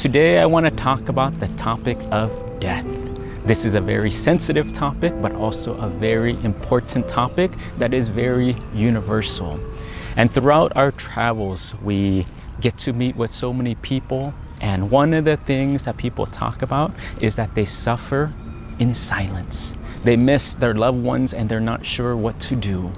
Today I want to talk about the topic of death. This is a very sensitive topic, but also a very important topic that is very universal. And throughout our travels, we get to meet with so many people. And one of the things that people talk about is that they suffer in silence. They miss their loved ones and they're not sure what to do.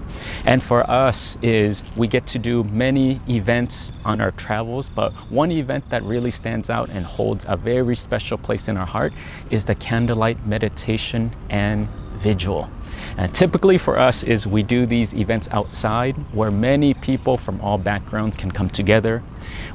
And for us is we get to do many events on our travels, but one event that really stands out and holds a very special place in our heart is the Candlelight meditation and vigil. And typically for us is we do these events outside where many people from all backgrounds can come together.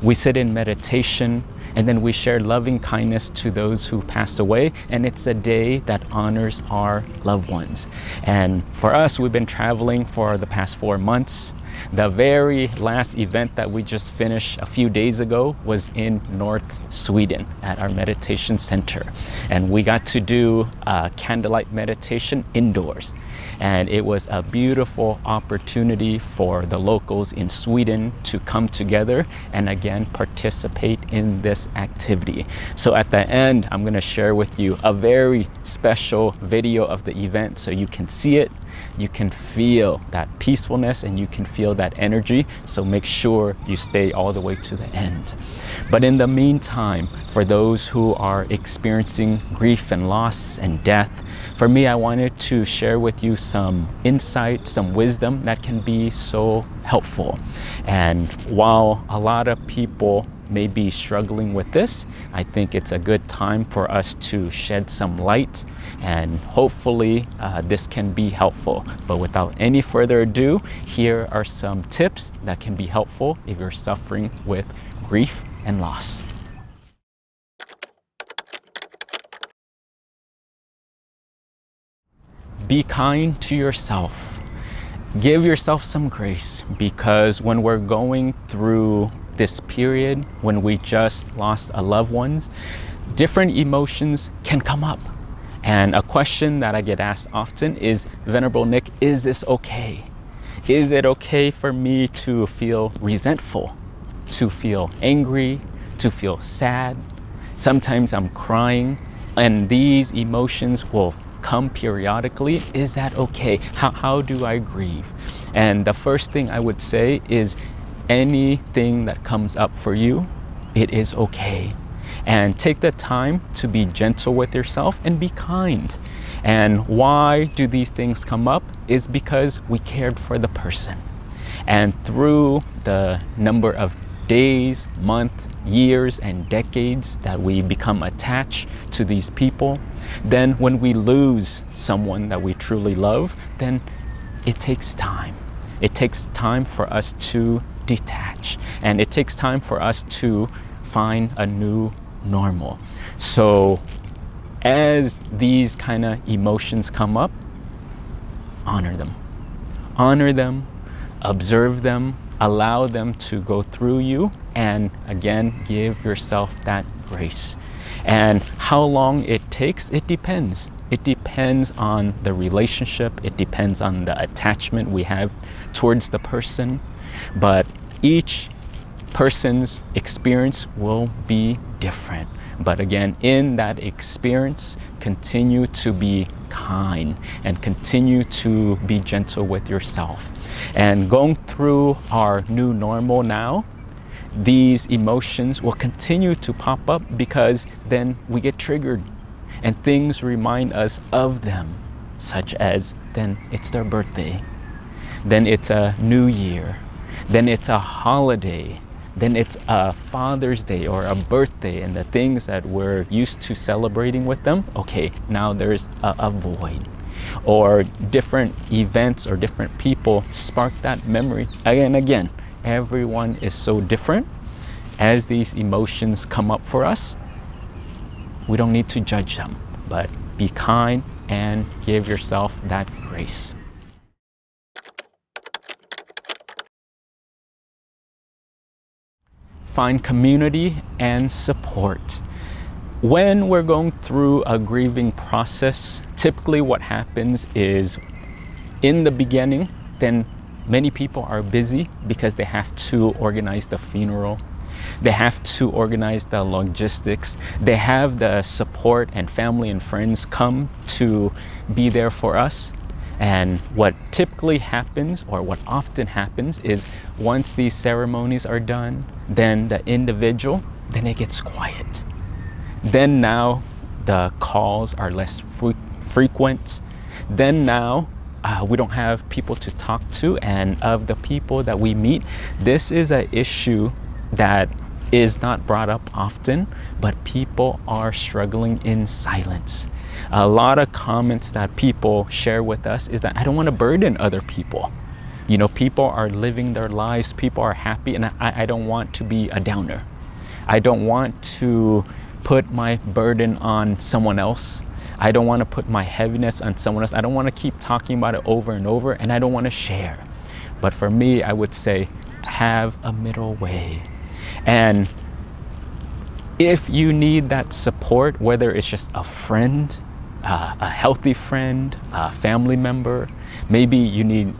We sit in meditation and then we share loving kindness to those who pass away, and it's a day that honors our loved ones. And for us, we've been traveling for the past 4 months. The very last event that we just finished a few days ago was in North Sweden at our meditation center. And we got to do a candlelight meditation indoors. And it was a beautiful opportunity for the locals in Sweden to come together and again participate in this activity. So at the end, I'm going to share with you a very special video of the event so you can see it. You can feel that peacefulness and you can feel that energy. So make sure you stay all the way to the end. But in the meantime, for those who are experiencing grief and loss and death, for me, I wanted to share with you some insight, some wisdom that can be so helpful. And while a lot of people may be struggling with this, I think it's a good time for us to shed some light, and hopefully this can be helpful. But without any further ado, here are some tips that can be helpful if you're suffering with grief and loss. Be kind to yourself. Give yourself some grace, because when we're going through this period, when we just lost a loved one, different emotions can come up. And a question that I get asked often is, Venerable Nick, is this okay? Is it okay for me to feel resentful, to feel angry, to feel sad? Sometimes I'm crying, and these emotions will come periodically. Is that okay? How do I grieve? And the first thing I would say is anything that comes up for you, it is okay. And take the time to be gentle with yourself and be kind. And why do these things come up is because we cared for the person. And through the number of days, months, years, and decades that we become attached to these people, then when we lose someone that we truly love, then it takes time. It takes time for us to detach, and it takes time for us to find a new normal. So as these kind of emotions come up, honor them. Honor them, observe them, allow them to go through you, and again, give yourself that grace. And how long it takes, it depends. It depends on the relationship. It depends on the attachment we have towards the person. But each person's experience will be different. But again, in that experience, continue to be kind and continue to be gentle with yourself. And going through our new normal now, these emotions will continue to pop up because then we get triggered and things remind us of them, such as then it's their birthday, then it's a new year, then it's a holiday, then it's a Father's Day or a birthday, and the things that we're used to celebrating with them, okay, now there's a void. Or different events or different people spark that memory again and again. Everyone is so different. As these emotions come up for us, we don't need to judge them, but be kind and give yourself that grace. Find community and support. When we're going through a grieving process, typically what happens is in the beginning, then many people are busy because they have to organize the funeral. They have to organize the logistics. They have the support and family and friends come to be there for us. And what typically happens, or what often happens, is once these ceremonies are done, then the individual, then it gets quiet. Then now the calls are less frequent. Then now we don't have people to talk to, and of the people that we meet, this is an issue that is not brought up often, but people are struggling in silence. A lot of comments that people share with us is that I don't want to burden other people. You know, people are living their lives, people are happy, and I don't want to be a downer. I don't want to put my burden on someone else. I don't want to put my heaviness on someone else. I don't want to keep talking about it over and over, and I don't want to share. But for me, I would say, have a middle way. And if you need that support, whether it's just a friend, a healthy friend, a family member, maybe you need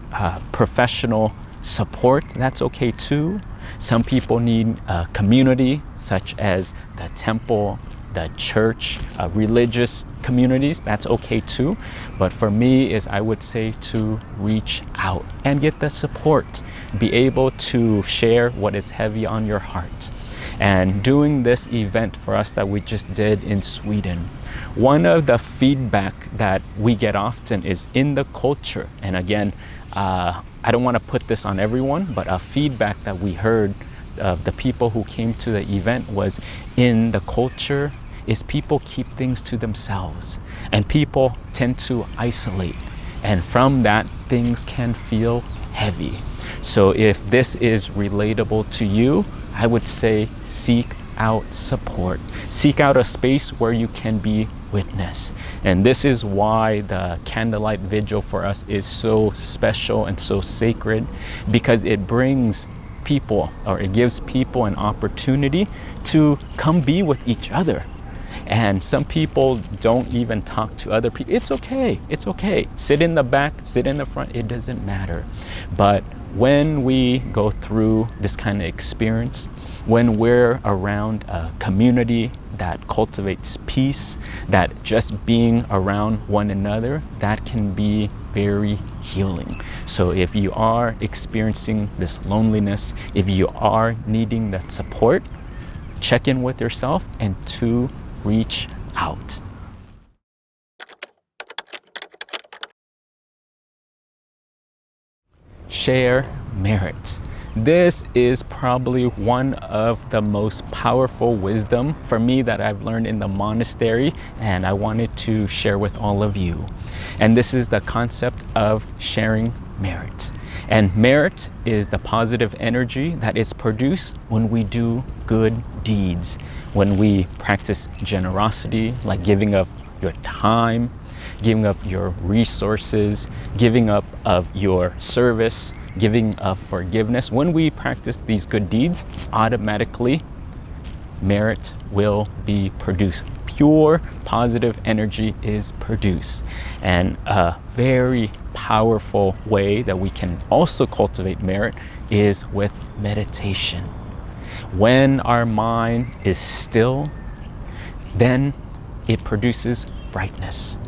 professional support, that's okay too. Some people need a community, such as the temple, the church, religious communities, that's okay too. But for me, I would say to reach out and get the support, be able to share what is heavy on your heart. And doing this event for us that we just did in Sweden, one of the feedback that we get often is in the culture. And again, I don't want to put this on everyone, but a feedback that we heard of the people who came to the event was, in the culture, is people keep things to themselves, and people tend to isolate, and from that things can feel heavy. So if this is relatable to you, I would say seek out support. Seek out a space where you can be witness. And this is why the Candlelight Vigil for us is so special and so sacred, because it brings people, or it gives people an opportunity to come be with each other. And some people don't even talk to other people. It's okay. It's okay. Sit in the back, sit in the front. It doesn't matter. But when we go through this kind of experience, when we're around a community that cultivates peace, that just being around one another, that can be very healing. So if you are experiencing this loneliness, if you are needing that support, check in with yourself and to reach out. Share merit. This is probably one of the most powerful wisdom for me that I've learned in the monastery, and I wanted to share with all of you. And this is the concept of sharing merit. And merit is the positive energy that is produced when we do good deeds, when we practice generosity, like giving up your time, giving up your resources, giving up of your service, giving of forgiveness. When we practice these good deeds, automatically merit will be produced. Pure positive energy is produced. And a very powerful way that we can also cultivate merit is with meditation. When our mind is still, then it produces brightness.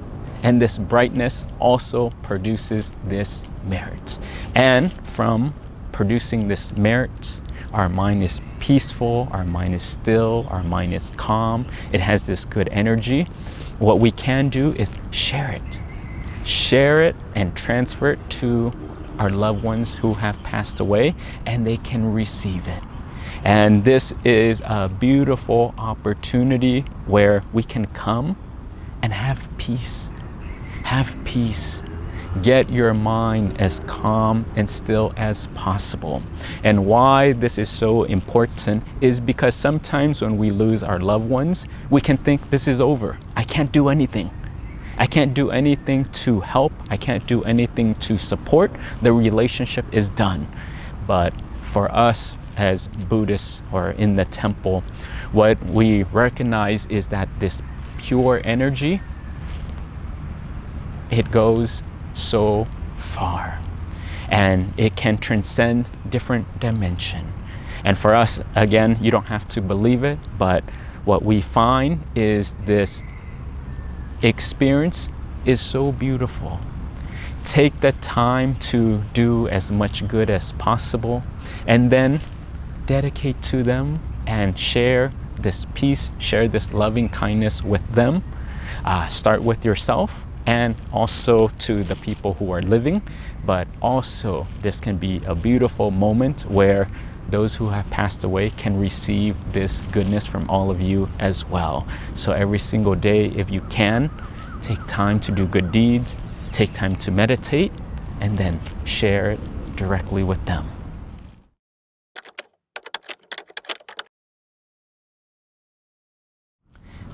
And this brightness also produces this merit. And from producing this merit, our mind is peaceful, our mind is still, our mind is calm. It has this good energy. What we can do is share it. Share it and transfer it to our loved ones who have passed away, and they can receive it. And this is a beautiful opportunity where we can come and have peace. Have peace. Get your mind as calm and still as possible. And why this is so important is because sometimes when we lose our loved ones, we can think this is over. I can't do anything. I can't do anything to help. I can't do anything to support. The relationship is done. But for us as Buddhists or in the temple, what we recognize is that this pure energy, it goes so far, and it can transcend different dimension. And for us, again, you don't have to believe it, but what we find is this experience is so beautiful. Take the time to do as much good as possible, and then dedicate to them and share this peace, share this loving kindness with them. Start with yourself and also to the people who are living, but also this can be a beautiful moment where those who have passed away can receive this goodness from all of you as well. So every single day, if you can, take time to do good deeds, take time to meditate, and then share it directly with them.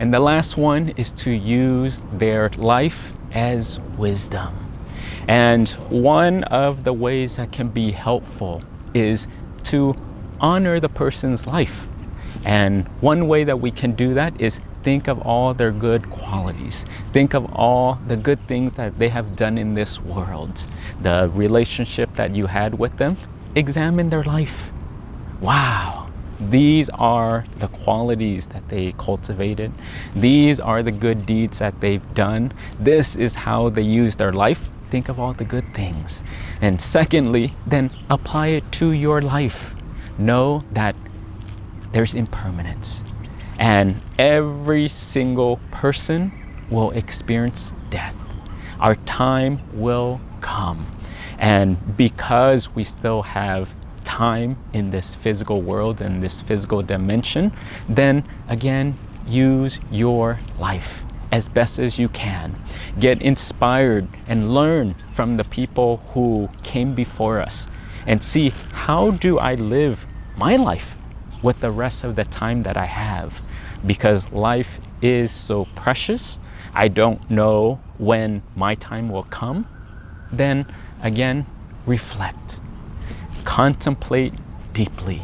And the last one is to use their life as wisdom. And one of the ways that can be helpful is to honor the person's life. And one way that we can do that is think of all their good qualities. Think of all the good things that they have done in this world. The relationship that you had with them, examine their life. Wow, these are the qualities that they cultivated. These are the good deeds that they've done. This is how they use their life. Think of all the good things. And secondly, then apply it to your life. Know that there's impermanence. And every single person will experience death. Our time will come. And because we still have time in this physical world and this physical dimension, then again, use your life as best as you can. Get inspired and learn from the people who came before us and see, how do I live my life with the rest of the time that I have? Because life is so precious. I don't know when my time will come. Then again, reflect, contemplate deeply,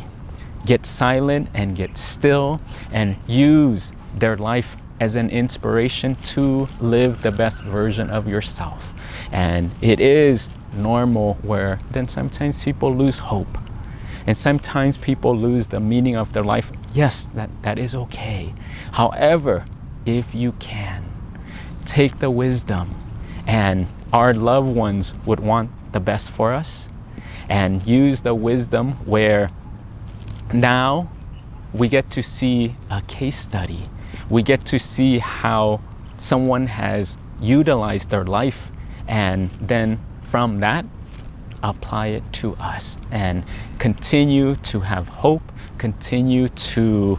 get silent and get still, and use their life as an inspiration to live the best version of yourself. And it is normal where then sometimes people lose hope. And sometimes people lose the meaning of their life. Yes, that is okay. However, if you can, take the wisdom, and our loved ones would want the best for us, and use the wisdom where now we get to see a case study. We get to see how someone has utilized their life, and then from that, apply it to us and continue to have hope, continue to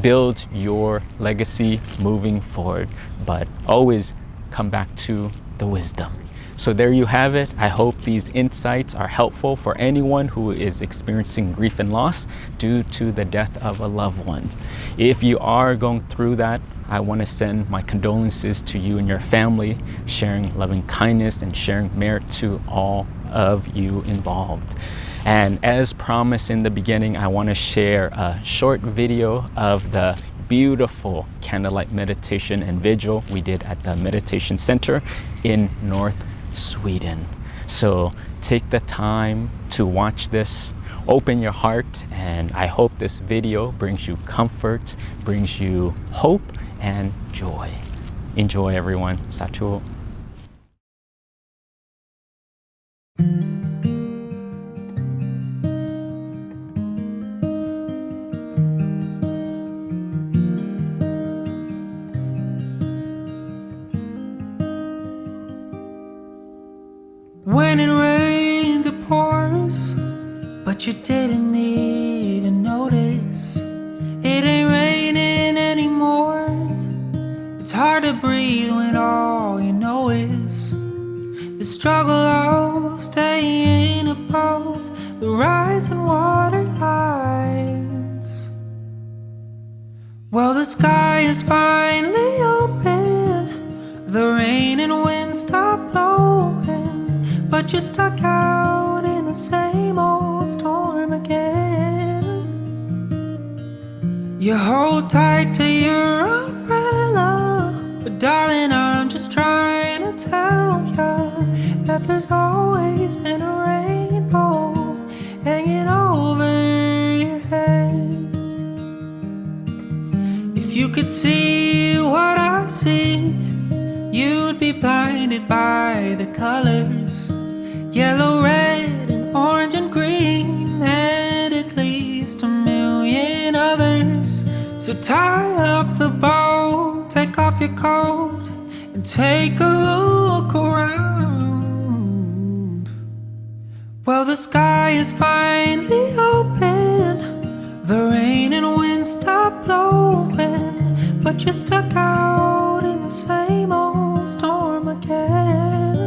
build your legacy moving forward, but always come back to the wisdom. So there you have it. I hope these insights are helpful for anyone who is experiencing grief and loss due to the death of a loved one. If you are going through that, I want to send my condolences to you and your family, sharing loving kindness and sharing merit to all of you involved. And as promised in the beginning, I want to share a short video of the beautiful candlelight meditation and vigil we did at the meditation center in North Sweden. So take the time to watch this, open your heart, and I hope this video brings you comfort, brings you hope and joy. Enjoy, everyone. Satu. When it rains, it pours, but you didn't even notice. It ain't raining anymore. It's hard to breathe when all you know is the struggle of staying above the rising water lines. Well, the sky is finally open, the rain and wind stop blowing, but you're stuck out in the same old storm again. You hold tight to your umbrella, but darling, I'm just trying to tell ya that there's always been a rainbow hanging over could see what I see, you'd be blinded by the colors, yellow, red, and orange and green, and at least a million others. So tie up the bow, take off your coat, and take a look around. Well, the sky is finally open, the rain and wind stop blowing, but you're stuck out in the same old storm again.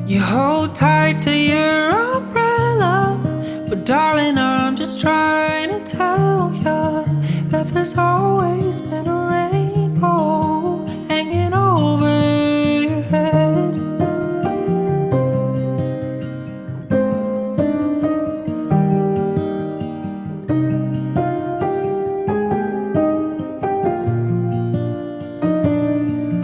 You hold tight to your umbrella, but darling, I'm just trying to tell ya that there's always been a rainbow hanging over your head.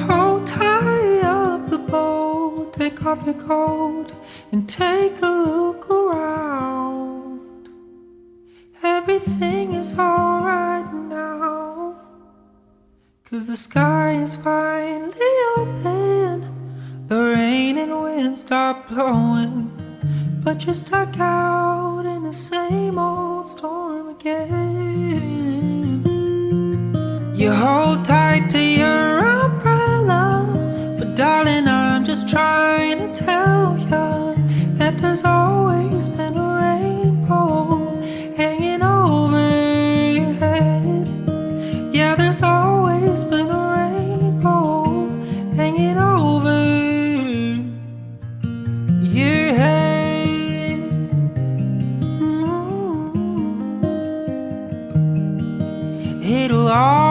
Hold tie up the boat, take off your coat, and take a look around. Everything is alright now, 'cause the sky is finally open, the rain and wind stop blowing, but you're stuck out in the same old storm again. You hold tight to your umbrella, but darling, I'm just trying to tell ya that there's always been a rainbow hanging over your head. Yeah, there's always been a rainbow hanging over your head. It'll all